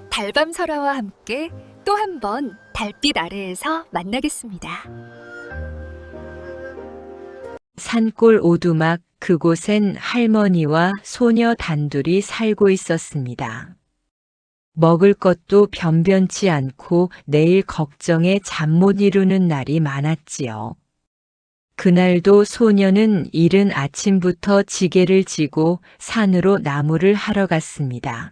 달밤설아와 함께 또 한 번 달빛 아래에서 만나겠습니다. 산골 오두막 그곳엔 할머니와 소녀 단둘이 살고 있었습니다. 먹을 것도 변변치 않고 내일 걱정에 잠 못 이루는 날이 많았지요. 그날도 소녀는 이른 아침부터 지게를 지고 산으로 나무를 하러 갔습니다.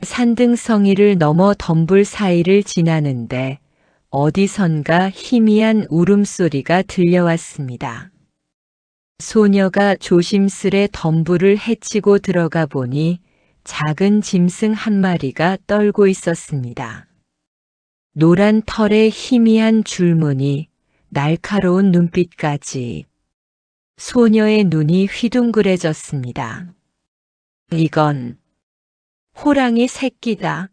산등성이를 넘어 덤불 사이를 지나는데 어디선가 희미한 울음소리가 들려왔습니다. 소녀가 조심스레 덤불을 헤치고 들어가 보니 작은 짐승 한 마리가 떨고 있었습니다. 노란 털에 희미한 줄무늬, 날카로운 눈빛까지. 소녀의 눈이 휘둥그레졌습니다. 이건 호랑이 새끼다.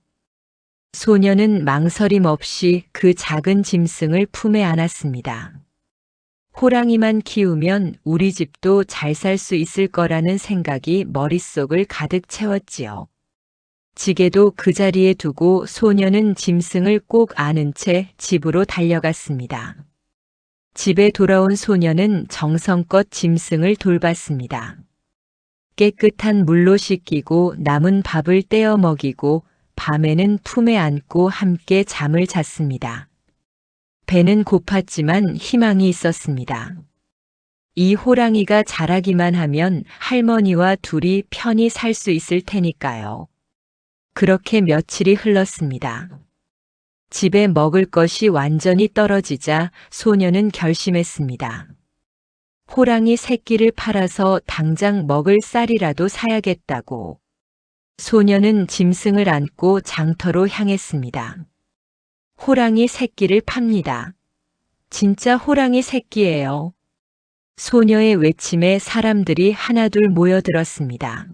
소녀는 망설임 없이 그 작은 짐승을 품에 안았습니다. 호랑이만 키우면 우리 집도 잘 살 수 있을 거라는 생각이 머릿속을 가득 채웠지요. 지게도 그 자리에 두고 소녀는 짐승을 꼭 안은 채 집으로 달려갔습니다. 집에 돌아온 소녀는 정성껏 짐승을 돌봤습니다. 깨끗한 물로 씻기고 남은 밥을 떼어 먹이고 밤에는 품에 안고 함께 잠을 잤습니다. 배는 고팠지만 희망이 있었습니다. 이 호랑이가 자라기만 하면 할머니와 둘이 편히 살 수 있을 테니까요. 그렇게 며칠이 흘렀습니다. 집에 먹을 것이 완전히 떨어지자 소녀는 결심했습니다. 호랑이 새끼를 팔아서 당장 먹을 쌀이라도 사야겠다고. 소녀는 짐승을 안고 장터로 향했습니다. 호랑이 새끼를 팝니다. 진짜 호랑이 새끼예요. 소녀의 외침에 사람들이 하나둘 모여들었습니다.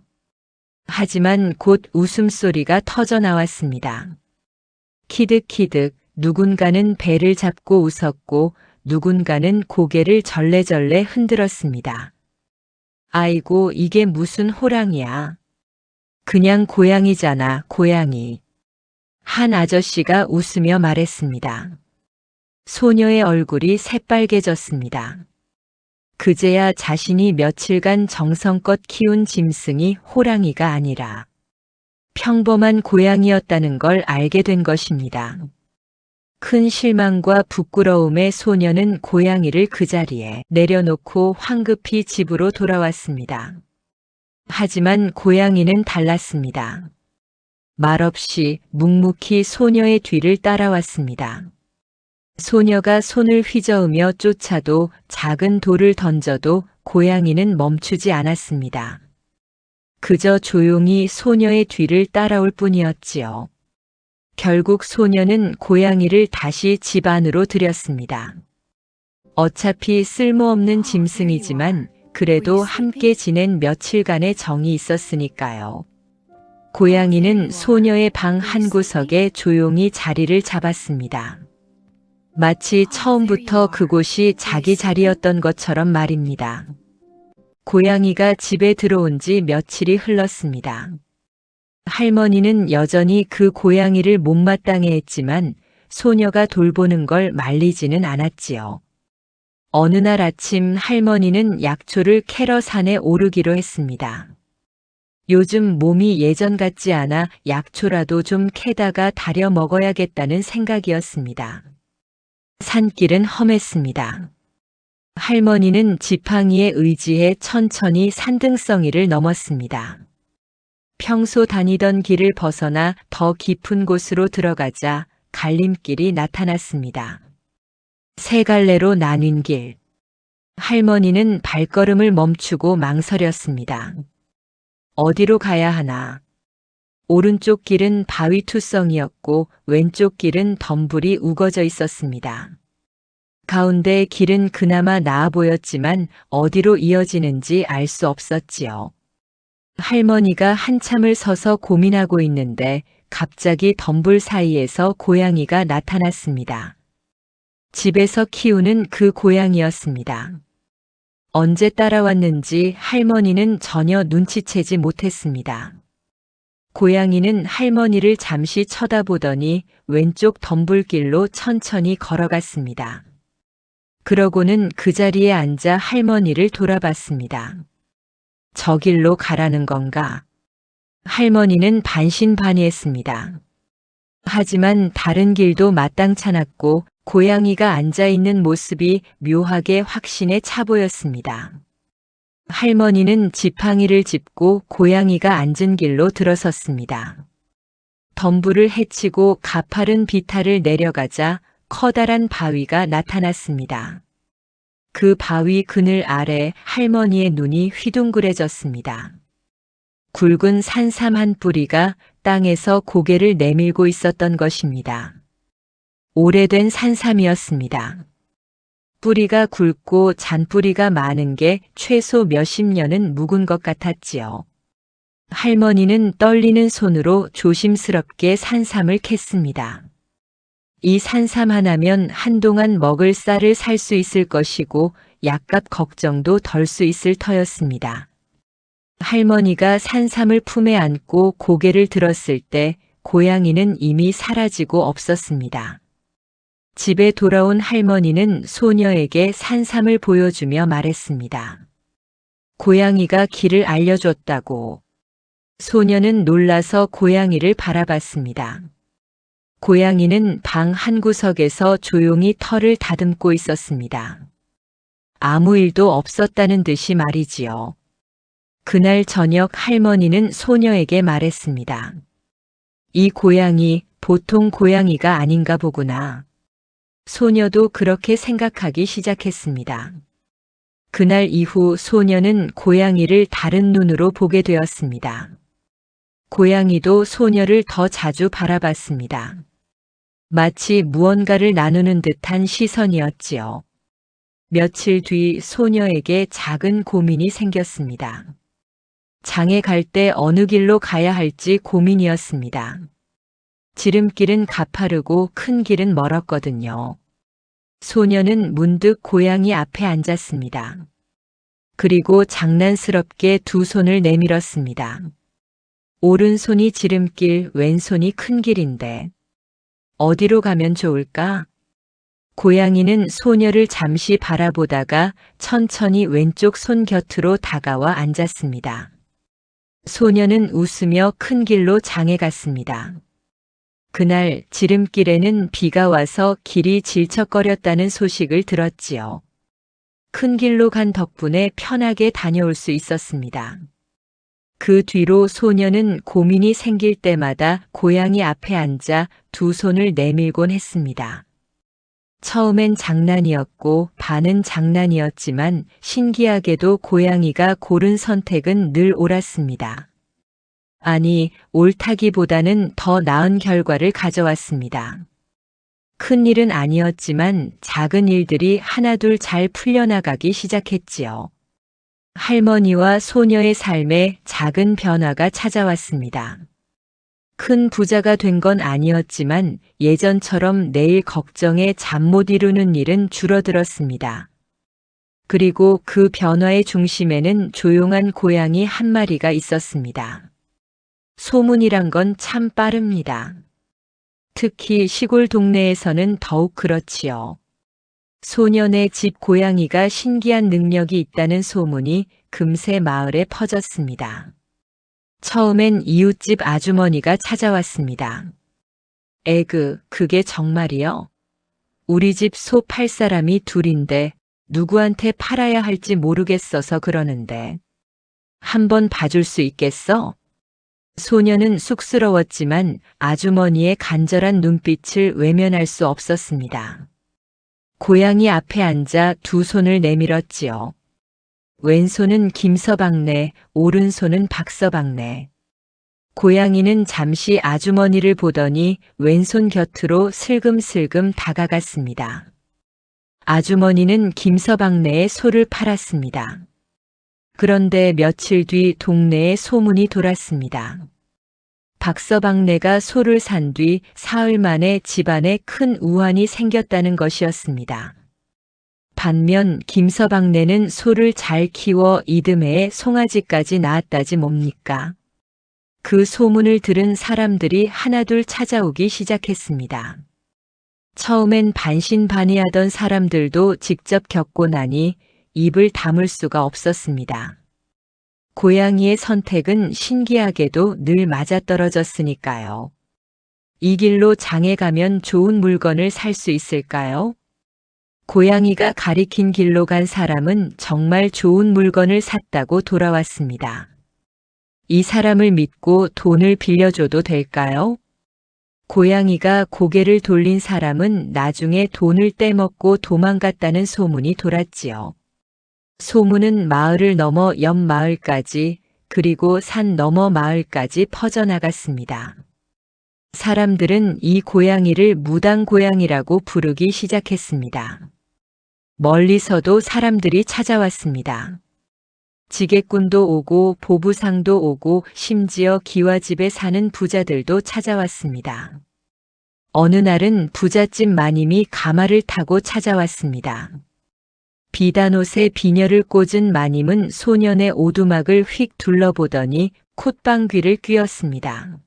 하지만 곧 웃음소리가 터져 나왔습니다. 키득키득 누군가는 배를 잡고 웃었고 누군가는 고개를 절레절레 흔들었습니다. 아이고, 이게 무슨 호랑이야. 그냥 고양이잖아, 고양이. 한 아저씨가 웃으며 말했습니다. 소녀의 얼굴이 새빨개졌습니다. 그제야 자신이 며칠간 정성껏 키운 짐승이 호랑이가 아니라 평범한 고양이였다는 걸 알게 된 것입니다. 큰 실망과 부끄러움에 소녀는 고양이를 그 자리에 내려놓고 황급히 집으로 돌아왔습니다. 하지만 고양이는 달랐습니다. 말없이 묵묵히 소녀의 뒤를 따라왔습니다. 소녀가 손을 휘저으며 쫓아도 작은 돌을 던져도 고양이는 멈추지 않았습니다. 그저 조용히 소녀의 뒤를 따라올 뿐이었지요. 결국 소녀는 고양이를 다시 집 안으로 들였습니다. 어차피 쓸모없는 짐승이지만 그래도 함께 지낸 며칠간의 정이 있었으니까요. 고양이는 소녀의 방 한구석에 조용히 자리를 잡았습니다. 마치 처음부터 그곳이 자기 자리였던 것처럼 말입니다. 고양이가 집에 들어온 지 며칠이 흘렀습니다. 할머니는 여전히 그 고양이를 못마땅해 했지만 소녀가 돌보는 걸 말리지는 않았지요. 어느 날 아침 할머니는 약초를 캐러 산에 오르기로 했습니다. 요즘 몸이 예전 같지 않아 약초라도 좀 캐다가 다려 먹어야겠다는 생각이었습니다. 산길은 험했습니다. 할머니는 지팡이에 의지해 천천히 산등성이를 넘었습니다. 평소 다니던 길을 벗어나 더 깊은 곳으로 들어가자 갈림길이 나타났습니다. 세 갈래로 나뉜 길. 할머니는 발걸음을 멈추고 망설였습니다. 어디로 가야 하나? 오른쪽 길은 바위투성이었고 왼쪽 길은 덤불이 우거져 있었습니다. 가운데 길은 그나마 나아 보였지만 어디로 이어지는지 알 수 없었지요. 할머니가 한참을 서서 고민하고 있는데 갑자기 덤불 사이에서 고양이가 나타났습니다. 집에서 키우는 그 고양이였습니다. 언제 따라왔는지 할머니는 전혀 눈치채지 못했습니다. 고양이는 할머니를 잠시 쳐다보더니 왼쪽 덤불길로 천천히 걸어갔습니다. 그러고는 그 자리에 앉아 할머니를 돌아봤습니다. 저 길로 가라는 건가? 할머니는 반신반의했습니다. 하지만 다른 길도 마땅찮았고 고양이가 앉아있는 모습이 묘하게 확신에 차 보였습니다. 할머니는 지팡이를 짚고 고양이가 앉은 길로 들어섰습니다. 덤불을 헤치고 가파른 비탈을 내려가자 커다란 바위가 나타났습니다. 그 바위 그늘 아래 할머니의 눈이 휘둥그레졌습니다. 굵은 산삼 한 뿌리가 땅에서 고개를 내밀고 있었던 것입니다. 오래된 산삼이었습니다. 뿌리가 굵고 잔뿌리가 많은 게 최소 몇십 년은 묵은 것 같았지요. 할머니는 떨리는 손으로 조심스럽게 산삼을 캤습니다. 이 산삼 하나면 한동안 먹을 쌀을 살 수 있을 것이고 약값 걱정도 덜 수 있을 터였습니다. 할머니가 산삼을 품에 안고 고개를 들었을 때 고양이는 이미 사라지고 없었습니다. 집에 돌아온 할머니는 소녀에게 산삼을 보여주며 말했습니다. 고양이가 길을 알려줬다고. 소녀는 놀라서 고양이를 바라봤습니다. 고양이는 방 한구석에서 조용히 털을 다듬고 있었습니다. 아무 일도 없었다는 듯이 말이지요. 그날 저녁 할머니는 소녀에게 말했습니다. 이 고양이 보통 고양이가 아닌가 보구나. 소녀도 그렇게 생각하기 시작했습니다. 그날 이후 소녀는 고양이를 다른 눈으로 보게 되었습니다. 고양이도 소녀를 더 자주 바라봤습니다. 마치 무언가를 나누는 듯한 시선이었지요. 며칠 뒤 소녀에게 작은 고민이 생겼습니다. 장에 갈 때 어느 길로 가야 할지 고민이었습니다. 지름길은 가파르고 큰 길은 멀었거든요. 소녀는 문득 고양이 앞에 앉았습니다. 그리고 장난스럽게 두 손을 내밀었습니다. 오른손이 지름길, 왼손이 큰 길인데 어디로 가면 좋을까? 고양이는 소녀를 잠시 바라보다가 천천히 왼쪽 손 곁으로 다가와 앉았습니다. 소녀는 웃으며 큰 길로 장에 갔습니다. 그날 지름길에는 비가 와서 길이 질척거렸다는 소식을 들었지요. 큰 길로 간 덕분에 편하게 다녀올 수 있었습니다. 그 뒤로 소녀는 고민이 생길 때마다 고양이 앞에 앉아 두 손을 내밀곤 했습니다. 처음엔 장난이었고 반은 장난이었지만 신기하게도 고양이가 고른 선택은 늘 옳았습니다. 아니, 옳다기보다는 더 나은 결과를 가져왔습니다. 큰 일은 아니었지만 작은 일들이 하나둘 잘 풀려나가기 시작했지요. 할머니와 소녀의 삶에 작은 변화가 찾아왔습니다. 큰 부자가 된 건 아니었지만 예전처럼 내일 걱정에 잠 못 이루는 일은 줄어들었습니다. 그리고 그 변화의 중심에는 조용한 고양이 한 마리가 있었습니다. 소문이란 건 참 빠릅니다. 특히 시골 동네에서는 더욱 그렇지요. 소년의 집 고양이가 신기한 능력이 있다는 소문이 금세 마을에 퍼졌습니다. 처음엔 이웃집 아주머니가 찾아왔습니다. 에그, 그게 정말이요? 우리 집 소 팔 사람이 둘인데 누구한테 팔아야 할지 모르겠어서 그러는데 한번 봐줄 수 있겠어? 소녀는 쑥스러웠지만 아주머니의 간절한 눈빛을 외면할 수 없었습니다. 고양이 앞에 앉아 두 손을 내밀었지요. 왼손은 김서방네, 오른손은 박서방네. 고양이는 잠시 아주머니를 보더니 왼손 곁으로 슬금슬금 다가갔습니다. 아주머니는 김서방네에 소를 팔았습니다. 그런데 며칠 뒤 동네에 소문이 돌았습니다. 박서방네가 소를 산 뒤 사흘 만에 집안에 큰 우환이 생겼다는 것이었습니다. 반면 김서방네는 소를 잘 키워 이듬해에 송아지까지 낳았다지 뭡니까? 그 소문을 들은 사람들이 하나둘 찾아오기 시작했습니다. 처음엔 반신반의하던 사람들도 직접 겪고 나니 입을 다물 수가 없었습니다. 고양이의 선택은 신기하게도 늘 맞아떨어졌으니까요. 이 길로 장에 가면 좋은 물건을 살 수 있을까요? 고양이가 가리킨 길로 간 사람은 정말 좋은 물건을 샀다고 돌아왔습니다. 이 사람을 믿고 돈을 빌려줘도 될까요? 고양이가 고개를 돌린 사람은 나중에 돈을 떼먹고 도망갔다는 소문이 돌았지요. 소문은 마을을 넘어 옆 마을까지, 그리고 산 너머 마을까지 퍼져나갔습니다. 사람들은 이 고양이를 무당 고양이라고 부르기 시작했습니다. 멀리서도 사람들이 찾아왔습니다. 지게꾼도 오고 보부상도 오고 심지어 기와집에 사는 부자들도 찾아왔습니다. 어느 날은 부잣집 마님이 가마를 타고 찾아왔습니다. 비단옷에 비녀를 꽂은 마님은 소년의 오두막을 휙 둘러보더니 콧방귀를 뀌었습니다.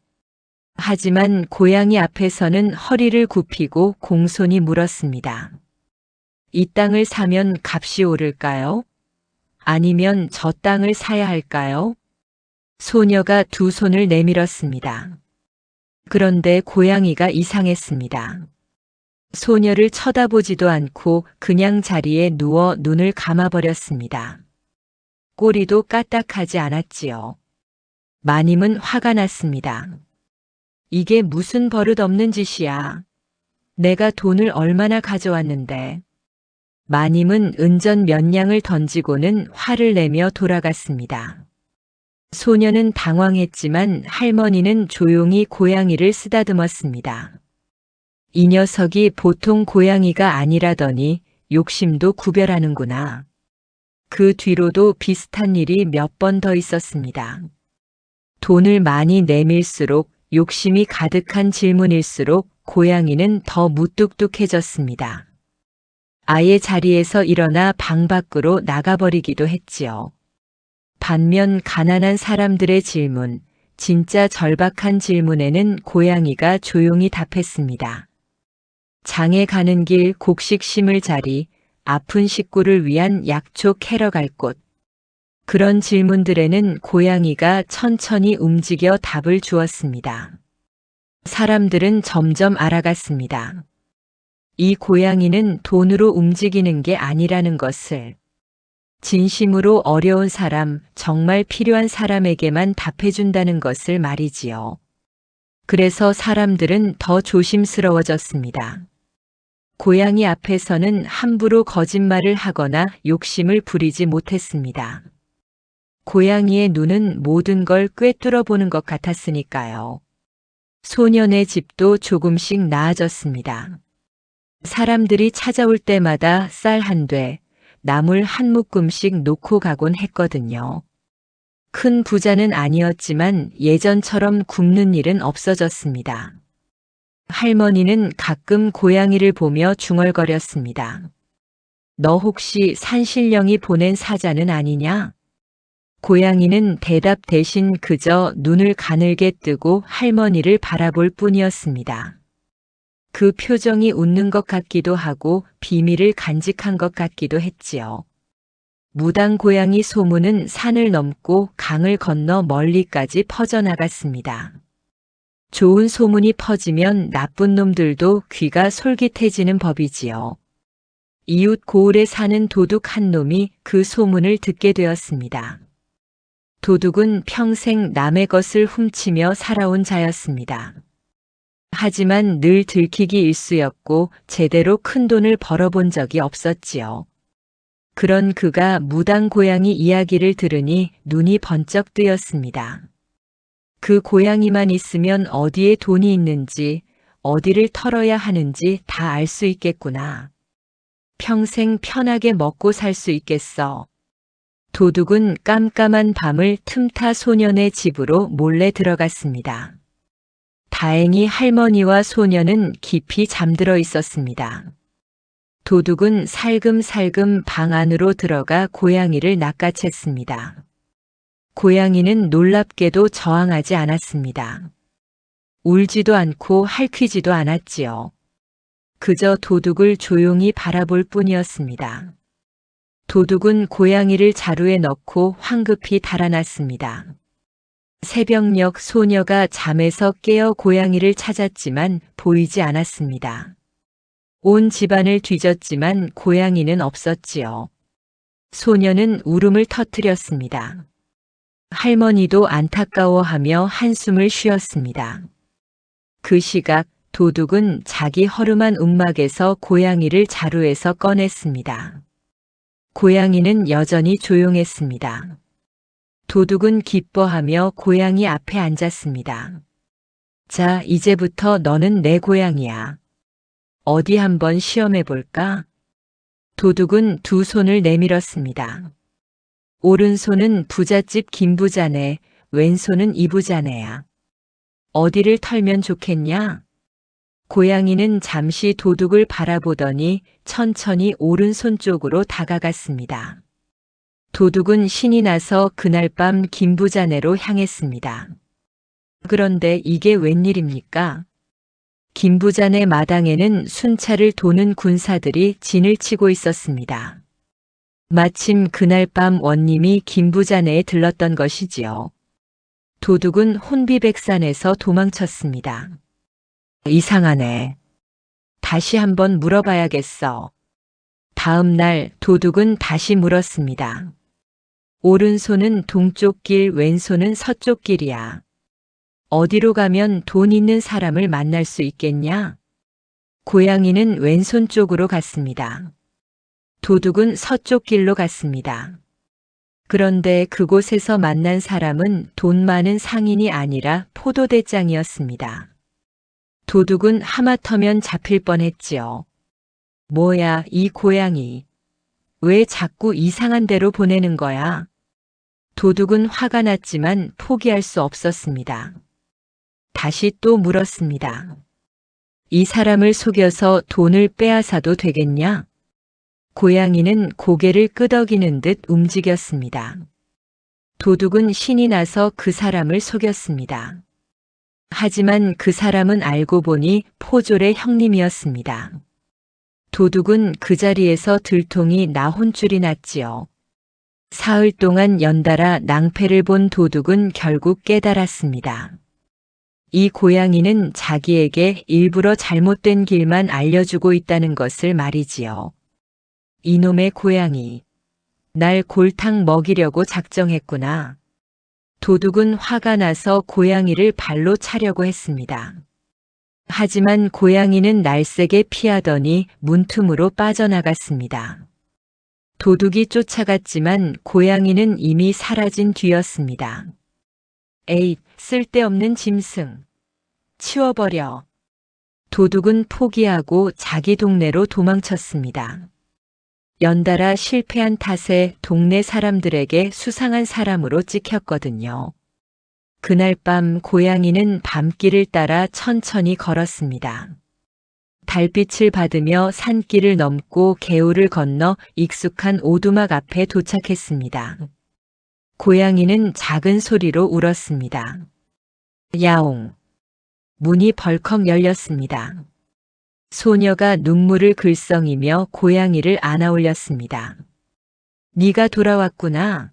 하지만 고양이 앞에서는 허리를 굽히고 공손히 물었습니다. 이 땅을 사면 값이 오를까요? 아니면 저 땅을 사야 할까요? 소녀가 두 손을 내밀었습니다. 그런데 고양이가 이상했습니다. 소녀를 쳐다보지도 않고 그냥 자리에 누워 눈을 감아버렸습니다. 꼬리도 까딱하지 않았지요. 마님은 화가 났습니다. 이게 무슨 버릇없는 짓이야. 내가 돈을 얼마나 가져왔는데. 마님은 은전 몇 냥을 던지고는 화를 내며 돌아갔습니다. 소녀는 당황했지만 할머니는 조용히 고양이를 쓰다듬었습니다. 이 녀석이 보통 고양이가 아니라더니 욕심도 구별하는구나. 그 뒤로도 비슷한 일이 몇 번 더 있었습니다. 돈을 많이 내밀수록 욕심이 가득한 질문일수록 고양이는 더 무뚝뚝해졌습니다. 아예 자리에서 일어나 방 밖으로 나가버리기도 했지요. 반면 가난한 사람들의 질문, 진짜 절박한 질문에는 고양이가 조용히 답했습니다. 장에 가는 길 곡식 심을 자리, 아픈 식구를 위한 약초 캐러 갈 곳. 그런 질문들에는 고양이가 천천히 움직여 답을 주었습니다. 사람들은 점점 알아갔습니다. 이 고양이는 돈으로 움직이는 게 아니라는 것을. 진심으로 어려운 사람, 정말 필요한 사람에게만 답해준다는 것을 말이지요. 그래서 사람들은 더 조심스러워졌습니다. 고양이 앞에서는 함부로 거짓말을 하거나 욕심을 부리지 못했습니다. 고양이의 눈은 모든 걸 꿰뚫어 보는 것 같았으니까요. 소년의 집도 조금씩 나아졌습니다. 사람들이 찾아올 때마다 쌀 한 돼, 나물 한 묶음씩 놓고 가곤 했거든요. 큰 부자는 아니었지만 예전처럼 굶는 일은 없어졌습니다. 할머니는 가끔 고양이를 보며 중얼거렸습니다. 너 혹시 산신령이 보낸 사자는 아니냐? 고양이는 대답 대신 그저 눈을 가늘게 뜨고 할머니를 바라볼 뿐이었습니다. 그 표정이 웃는 것 같기도 하고 비밀을 간직한 것 같기도 했지요. 무당 고양이 소문은 산을 넘고 강을 건너 멀리까지 퍼져나갔습니다. 좋은 소문이 퍼지면 나쁜 놈들도 귀가 솔깃해지는 법이지요. 이웃 고을에 사는 도둑 한 놈이 그 소문을 듣게 되었습니다. 도둑은 평생 남의 것을 훔치며 살아온 자였습니다. 하지만 늘 들키기 일쑤였고 제대로 큰 돈을 벌어본 적이 없었지요. 그런 그가 무당 고양이 이야기를 들으니 눈이 번쩍 뜨였습니다. 그 고양이만 있으면 어디에 돈이 있는지, 어디를 털어야 하는지 다 알 수 있겠구나. 평생 편하게 먹고 살 수 있겠어. 도둑은 깜깜한 밤을 틈타 소년의 집으로 몰래 들어갔습니다. 다행히 할머니와 소년은 깊이 잠들어 있었습니다. 도둑은 살금살금 방 안으로 들어가 고양이를 낚아챘습니다. 고양이는 놀랍게도 저항하지 않았습니다. 울지도 않고 핥히지도 않았지요. 그저 도둑을 조용히 바라볼 뿐이었습니다. 도둑은 고양이를 자루에 넣고 황급히 달아났습니다. 새벽녘 소녀가 잠에서 깨어 고양이를 찾았지만 보이지 않았습니다. 온 집안을 뒤졌지만 고양이는 없었지요. 소녀는 울음을 터뜨렸습니다. 할머니도 안타까워하며 한숨을 쉬었습니다. 그 시각 도둑은 자기 허름한 움막에서 고양이를 자루에서 꺼냈습니다. 고양이는 여전히 조용했습니다. 도둑은 기뻐하며 고양이 앞에 앉았습니다. 자, 이제부터 너는 내 고양이야. 어디 한번 시험해 볼까? 도둑은 두 손을 내밀었습니다. 오른손은 부잣집 김부자네, 왼손은 이부자네야. 어디를 털면 좋겠냐? 고양이는 잠시 도둑을 바라보더니 천천히 오른손 쪽으로 다가갔습니다. 도둑은 신이 나서 그날 밤 김부자네로 향했습니다. 그런데 이게 웬일입니까? 김부자네 마당에는 순찰을 도는 군사들이 진을 치고 있었습니다. 마침 그날 밤 원님이 김부자네에 들렀던 것이지요. 도둑은 혼비백산에서 도망쳤습니다. 이상하네. 다시 한번 물어봐야겠어. 다음 날 도둑은 다시 물었습니다. 오른손은 동쪽 길, 왼손은 서쪽 길이야. 어디로 가면 돈 있는 사람을 만날 수 있겠냐? 고양이는 왼손 쪽으로 갔습니다. 도둑은 서쪽 길로 갔습니다. 그런데 그곳에서 만난 사람은 돈 많은 상인이 아니라 포도대장이었습니다. 도둑은 하마터면 잡힐 뻔했지요. 뭐야, 이 고양이. 왜 자꾸 이상한 데로 보내는 거야? 도둑은 화가 났지만 포기할 수 없었습니다. 다시 또 물었습니다. 이 사람을 속여서 돈을 빼앗아도 되겠냐? 고양이는 고개를 끄덕이는 듯 움직였습니다. 도둑은 신이 나서 그 사람을 속였습니다. 하지만 그 사람은 알고 보니 포졸의 형님이었습니다. 도둑은 그 자리에서 들통이 나 혼쭐이 났지요. 사흘 동안 연달아 낭패를 본 도둑은 결국 깨달았습니다. 이 고양이는 자기에게 일부러 잘못된 길만 알려주고 있다는 것을 말이지요. 이놈의 고양이, 날 골탕 먹이려고 작정했구나. 도둑은 화가 나서 고양이를 발로 차려고 했습니다. 하지만 고양이는 날쌔게 피하더니 문틈으로 빠져나갔습니다. 도둑이 쫓아갔지만 고양이는 이미 사라진 뒤였습니다. 에잇, 쓸데없는 짐승. 치워버려. 도둑은 포기하고 자기 동네로 도망쳤습니다. 연달아 실패한 탓에 동네 사람들에게 수상한 사람으로 찍혔거든요. 그날 밤 고양이는 밤길을 따라 천천히 걸었습니다. 달빛을 받으며 산길을 넘고 개울을 건너 익숙한 오두막 앞에 도착했습니다. 고양이는 작은 소리로 울었습니다. 야옹. 문이 벌컥 열렸습니다. 소녀가 눈물을 글썽이며 고양이를 안아올렸습니다. 네가 돌아왔구나.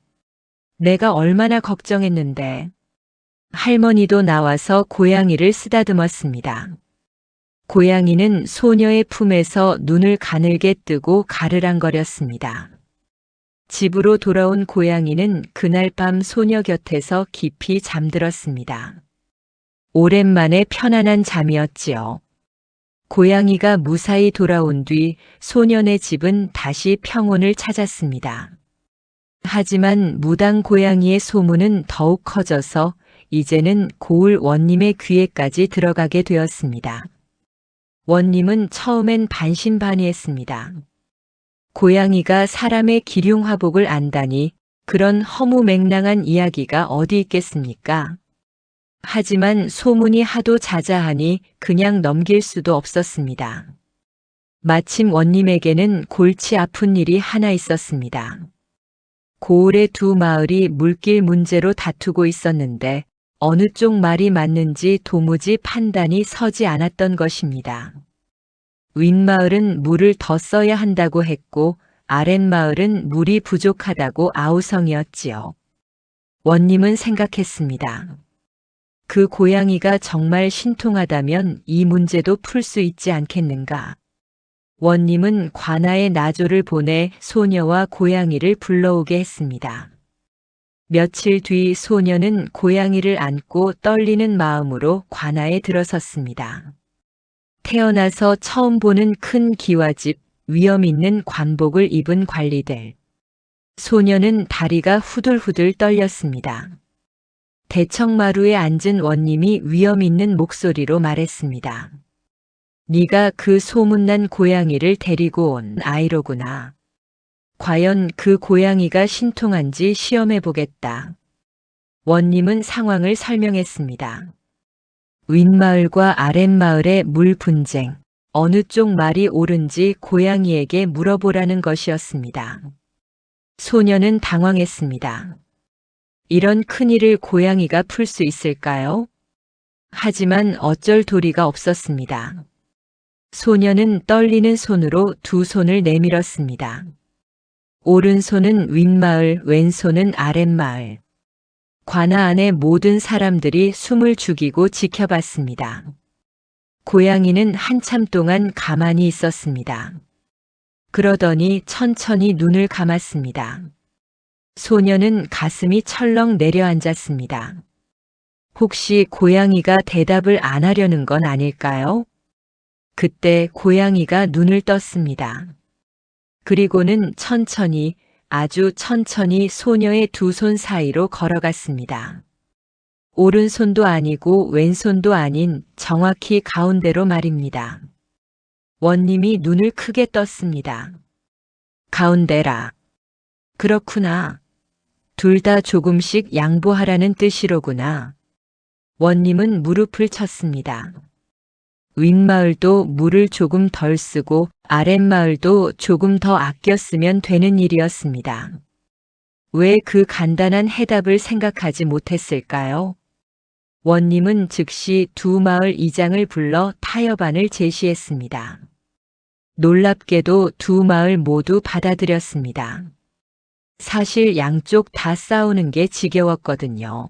내가 얼마나 걱정했는데. 할머니도 나와서 고양이를 쓰다듬었습니다. 고양이는 소녀의 품에서 눈을 가늘게 뜨고 가르랑거렸습니다. 집으로 돌아온 고양이는 그날 밤 소녀 곁에서 깊이 잠들었습니다. 오랜만에 편안한 잠이었지요. 고양이가 무사히 돌아온 뒤 소년의 집은 다시 평온을 찾았습니다. 하지만 무당 고양이의 소문은 더욱 커져서 이제는 고을 원님의 귀에까지 들어가게 되었습니다. 원님은 처음엔 반신반의했습니다. 고양이가 사람의 기륭화복을 안다니 그런 허무맹랑한 이야기가 어디 있겠습니까? 하지만 소문이 하도 자자하니 그냥 넘길 수도 없었습니다. 마침 원님에게는 골치 아픈 일이 하나 있었습니다. 고을의 두 마을이 물길 문제로 다투고 있었는데 어느 쪽 말이 맞는지 도무지 판단이 서지 않았던 것입니다. 윗마을은 물을 더 써야 한다고 했고 아랫마을은 물이 부족하다고 아우성이었지요. 원님은 생각했습니다. 그 고양이가 정말 신통하다면 이 문제도 풀 수 있지 않겠는가. 원님은 관아에 나조를 보내 소녀와 고양이를 불러오게 했습니다. 며칠 뒤 소녀는 고양이를 안고 떨리는 마음으로 관아에 들어섰습니다. 태어나서 처음 보는 큰 기와집, 위험 있는 관복을 입은 관리들. 소녀는 다리가 후들후들 떨렸습니다. 대청마루에 앉은 원님이 위험 있는 목소리로 말했습니다. 네가 그 소문난 고양이를 데리고 온 아이로구나. 과연 그 고양이가 신통한지 시험해 보겠다. 원님은 상황을 설명했습니다. 윗마을과 아랫마을의 물 분쟁, 어느 쪽 말이 옳은지 고양이에게 물어보라는 것이었습니다. 소녀는 당황했습니다. 이런 큰일을 고양이가 풀 수 있을까요? 하지만 어쩔 도리가 없었습니다. 소녀는 떨리는 손으로 두 손을 내밀었습니다. 오른손은 윗마을, 왼손은 아랫마을. 관아 안의 모든 사람들이 숨을 죽이고 지켜봤습니다. 고양이는 한참 동안 가만히 있었습니다. 그러더니 천천히 눈을 감았습니다. 소녀는 가슴이 철렁 내려앉았습니다. 혹시 고양이가 대답을 안 하려는 건 아닐까요? 그때 고양이가 눈을 떴습니다. 그리고는 천천히, 아주 천천히 소녀의 두 손 사이로 걸어갔습니다. 오른손도 아니고 왼손도 아닌 정확히 가운데로 말입니다. 원님이 눈을 크게 떴습니다. 가운데라. 그렇구나. 둘 다 조금씩 양보하라는 뜻이로구나. 원님은 무릎을 쳤습니다. 윗마을도 물을 조금 덜 쓰고 아랫마을도 조금 더 아껴 쓰면 되는 일이었습니다. 왜 그 간단한 해답을 생각하지 못했을까요? 원님은 즉시 두 마을 이장을 불러 타협안을 제시했습니다. 놀랍게도 두 마을 모두 받아들였습니다. 사실 양쪽 다 싸우는 게 지겨웠거든요.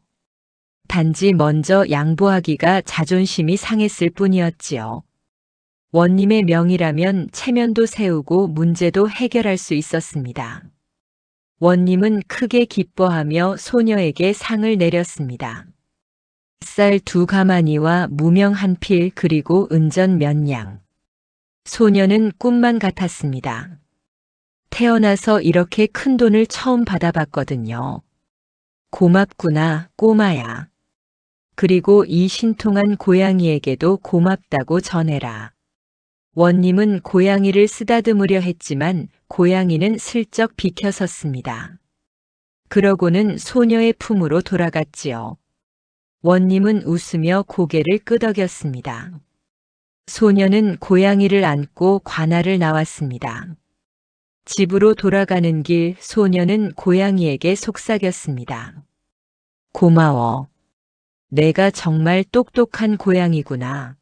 단지 먼저 양보하기가 자존심이 상했을 뿐이었지요. 원님의 명이라면 체면도 세우고 문제도 해결할 수 있었습니다. 원님은 크게 기뻐하며 소녀에게 상을 내렸습니다. 쌀 2가마니와 무명 1필 그리고 은전 몇 냥. 소녀는 꿈만 같았습니다. 태어나서 이렇게 큰 돈을 처음 받아봤거든요. 고맙구나, 꼬마야. 그리고 이 신통한 고양이에게도 고맙다고 전해라. 원님은 고양이를 쓰다듬으려 했지만 고양이는 슬쩍 비켜섰습니다. 그러고는 소녀의 품으로 돌아갔지요. 원님은 웃으며 고개를 끄덕였습니다. 소녀는 고양이를 안고 관아를 나왔습니다. 집으로 돌아가는 길 소녀는 고양이에게 속삭였습니다. 고마워. 내가 정말 똑똑한 고양이구나.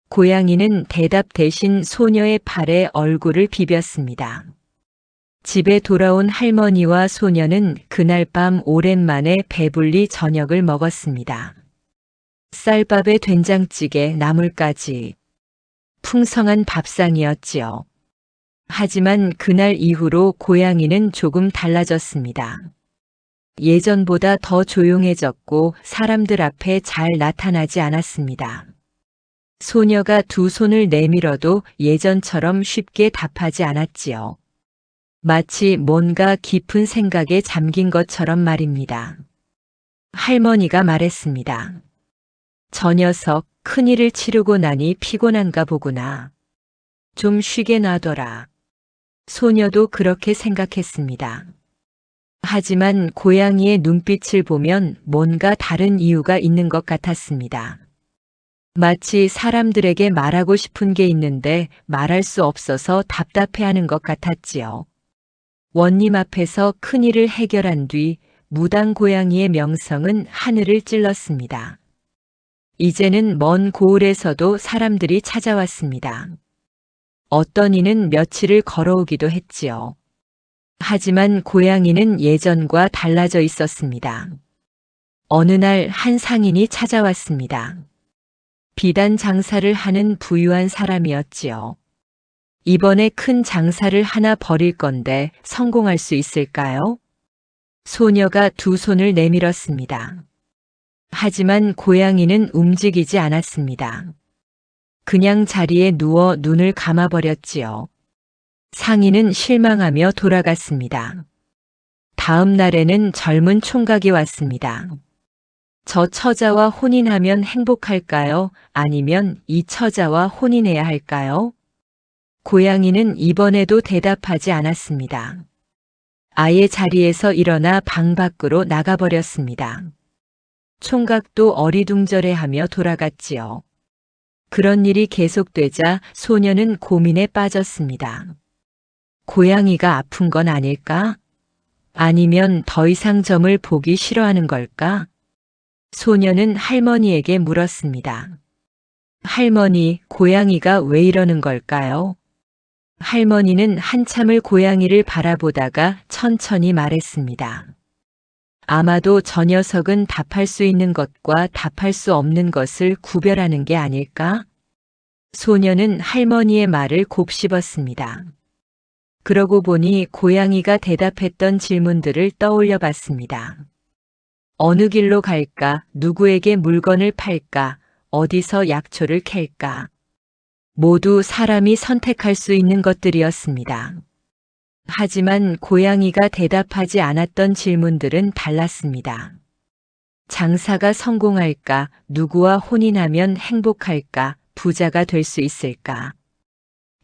고양이는 대답 대신 소녀의 팔에 얼굴을 비볐습니다. 집에 돌아온 할머니와 소녀는 그날 밤 오랜만에 배불리 저녁을 먹었습니다. 쌀밥에 된장찌개, 나물까지. 풍성한 밥상이었지요. 하지만 그날 이후로 고양이는 조금 달라졌습니다. 예전보다 더 조용해졌고 사람들 앞에 잘 나타나지 않았습니다. 소녀가 두 손을 내밀어도 예전처럼 쉽게 답하지 않았지요. 마치 뭔가 깊은 생각에 잠긴 것처럼 말입니다. 할머니가 말했습니다. 저 녀석 큰일을 치르고 나니 피곤한가 보구나. 좀 쉬게 놔둬라. 소녀도 그렇게 생각했습니다. 하지만 고양이의 눈빛을 보면 뭔가 다른 이유가 있는 것 같았습니다. 마치 사람들에게 말하고 싶은 게 있는데 말할 수 없어서 답답해하는 것 같았지요. 원님 앞에서 큰일을 해결한 뒤 무당 고양이의 명성은 하늘을 찔렀습니다. 이제는 먼 고을에서도 사람들이 찾아왔습니다. 어떤 이는 며칠을 걸어오기도 했지요. 하지만 고양이는 예전과 달라져 있었습니다. 어느 날 한 상인이 찾아왔습니다. 비단 장사를 하는 부유한 사람이었지요. 이번에 큰 장사를 하나 벌일 건데 성공할 수 있을까요? 소녀가 두 손을 내밀었습니다. 하지만 고양이는 움직이지 않았습니다. 그냥 자리에 누워 눈을 감아버렸지요. 상인은 실망하며 돌아갔습니다. 다음 날에는 젊은 총각이 왔습니다. 저 처자와 혼인하면 행복할까요? 아니면 이 처자와 혼인해야 할까요? 고양이는 이번에도 대답하지 않았습니다. 아예 자리에서 일어나 방 밖으로 나가버렸습니다. 총각도 어리둥절해하며 돌아갔지요. 그런 일이 계속되자 소녀는 고민에 빠졌습니다. 고양이가 아픈 건 아닐까? 아니면 더 이상 점을 보기 싫어하는 걸까? 소녀는 할머니에게 물었습니다. 할머니, 고양이가 왜 이러는 걸까요? 할머니는 한참을 고양이를 바라보다가 천천히 말했습니다. 아마도 저 녀석은 답할 수 있는 것과 답할 수 없는 것을 구별하는 게 아닐까? 소녀는 할머니의 말을 곱씹었습니다. 그러고 보니 고양이가 대답했던 질문들을 떠올려 봤습니다. 어느 길로 갈까? 누구에게 물건을 팔까? 어디서 약초를 캘까? 모두 사람이 선택할 수 있는 것들이었습니다. 하지만 고양이가 대답하지 않았던 질문들은 달랐습니다. 장사가 성공할까? 누구와 혼인하면 행복할까? 부자가 될 수 있을까?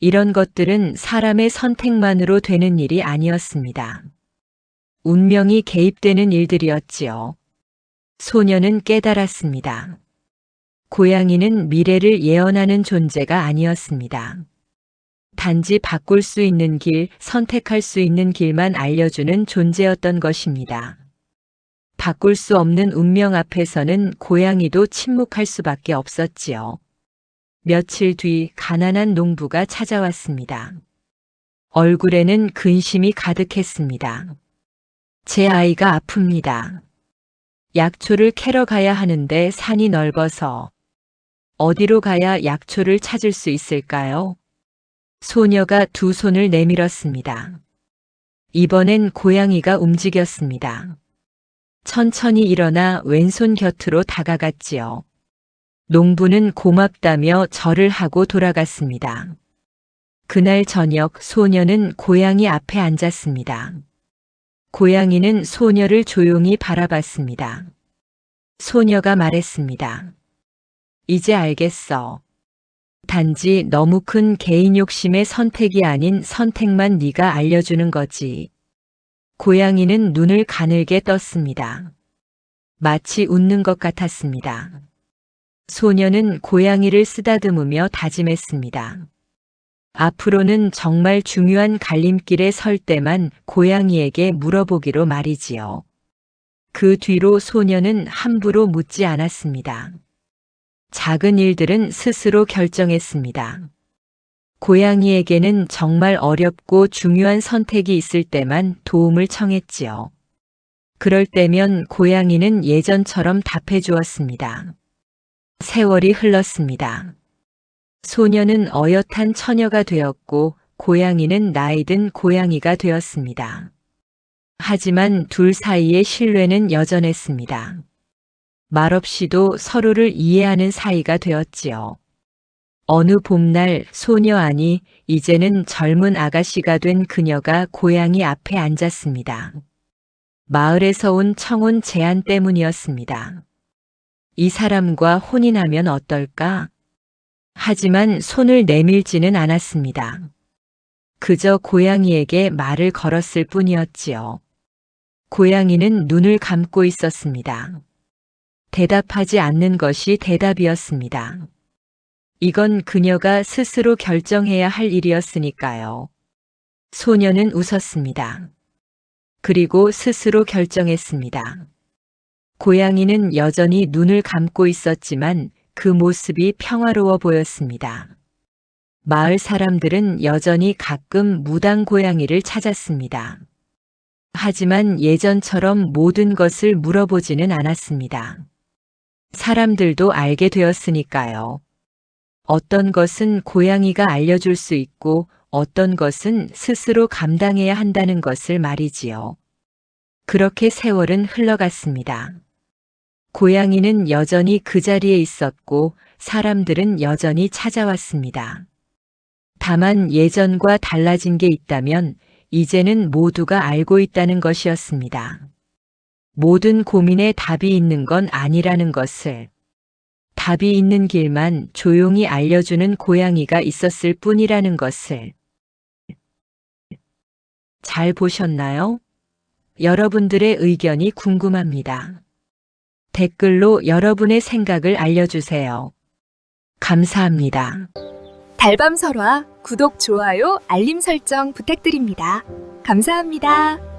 이런 것들은 사람의 선택만으로 되는 일이 아니었습니다. 운명이 개입되는 일들이었지요. 소녀는 깨달았습니다. 고양이는 미래를 예언하는 존재가 아니었습니다. 단지 바꿀 수 있는 길, 선택할 수 있는 길만 알려주는 존재였던 것입니다. 바꿀 수 없는 운명 앞에서는 고양이도 침묵할 수밖에 없었지요. 며칠 뒤 가난한 농부가 찾아왔습니다. 얼굴에는 근심이 가득했습니다. 제 아이가 아픕니다. 약초를 캐러 가야 하는데 산이 넓어서 어디로 가야 약초를 찾을 수 있을까요? 소녀가 두 손을 내밀었습니다. 이번엔 고양이가 움직였습니다. 천천히 일어나 왼손 곁으로 다가갔지요. 농부는 고맙다며 절을 하고 돌아갔습니다. 그날 저녁 소녀는 고양이 앞에 앉았습니다. 고양이는 소녀를 조용히 바라봤습니다. 소녀가 말했습니다. 이제 알겠어. 단지 너무 큰 개인 욕심의 선택이 아닌 선택만 네가 알려주는 거지. 고양이는 눈을 가늘게 떴습니다. 마치 웃는 것 같았습니다. 소녀는 고양이를 쓰다듬으며 다짐했습니다. 앞으로는 정말 중요한 갈림길에 설 때만 고양이에게 물어보기로 말이지요. 그 뒤로 소녀는 함부로 묻지 않았습니다. 작은 일들은 스스로 결정했습니다. 고양이에게는 정말 어렵고 중요한 선택이 있을 때만 도움을 청했지요. 그럴 때면 고양이는 예전처럼 답해 주었습니다. 세월이 흘렀습니다. 소녀는 어엿한 처녀가 되었고 고양이는 나이든 고양이가 되었습니다. 하지만 둘 사이의 신뢰는 여전했습니다. 말없이도 서로를 이해하는 사이가 되었지요. 어느 봄날 소녀 아니 이제는 젊은 아가씨가 된 그녀가 고양이 앞에 앉았습니다. 마을에서 온 청혼 제안 때문이었습니다. 이 사람과 혼인하면 어떨까? 하지만 손을 내밀지는 않았습니다. 그저 고양이에게 말을 걸었을 뿐이었지요. 고양이는 눈을 감고 있었습니다. 대답하지 않는 것이 대답이었습니다. 이건 그녀가 스스로 결정해야 할 일이었으니까요. 소녀는 웃었습니다. 그리고 스스로 결정했습니다. 고양이는 여전히 눈을 감고 있었지만 그 모습이 평화로워 보였습니다. 마을 사람들은 여전히 가끔 무당 고양이를 찾았습니다. 하지만 예전처럼 모든 것을 물어보지는 않았습니다. 사람들도 알게 되었으니까요. 어떤 것은 고양이가 알려줄 수 있고 어떤 것은 스스로 감당해야 한다는 것을 말이지요. 그렇게 세월은 흘러갔습니다. 고양이는 여전히 그 자리에 있었고 사람들은 여전히 찾아왔습니다. 다만 예전과 달라진 게 있다면 이제는 모두가 알고 있다는 것이었습니다. 모든 고민에 답이 있는 건 아니라는 것을, 답이 있는 길만 조용히 알려주는 고양이가 있었을 뿐이라는 것을. 잘 보셨나요? 여러분들의 의견이 궁금합니다. 댓글로 여러분의 생각을 알려주세요. 감사합니다. 달밤설화 구독, 좋아요, 알림 설정 부탁드립니다. 감사합니다.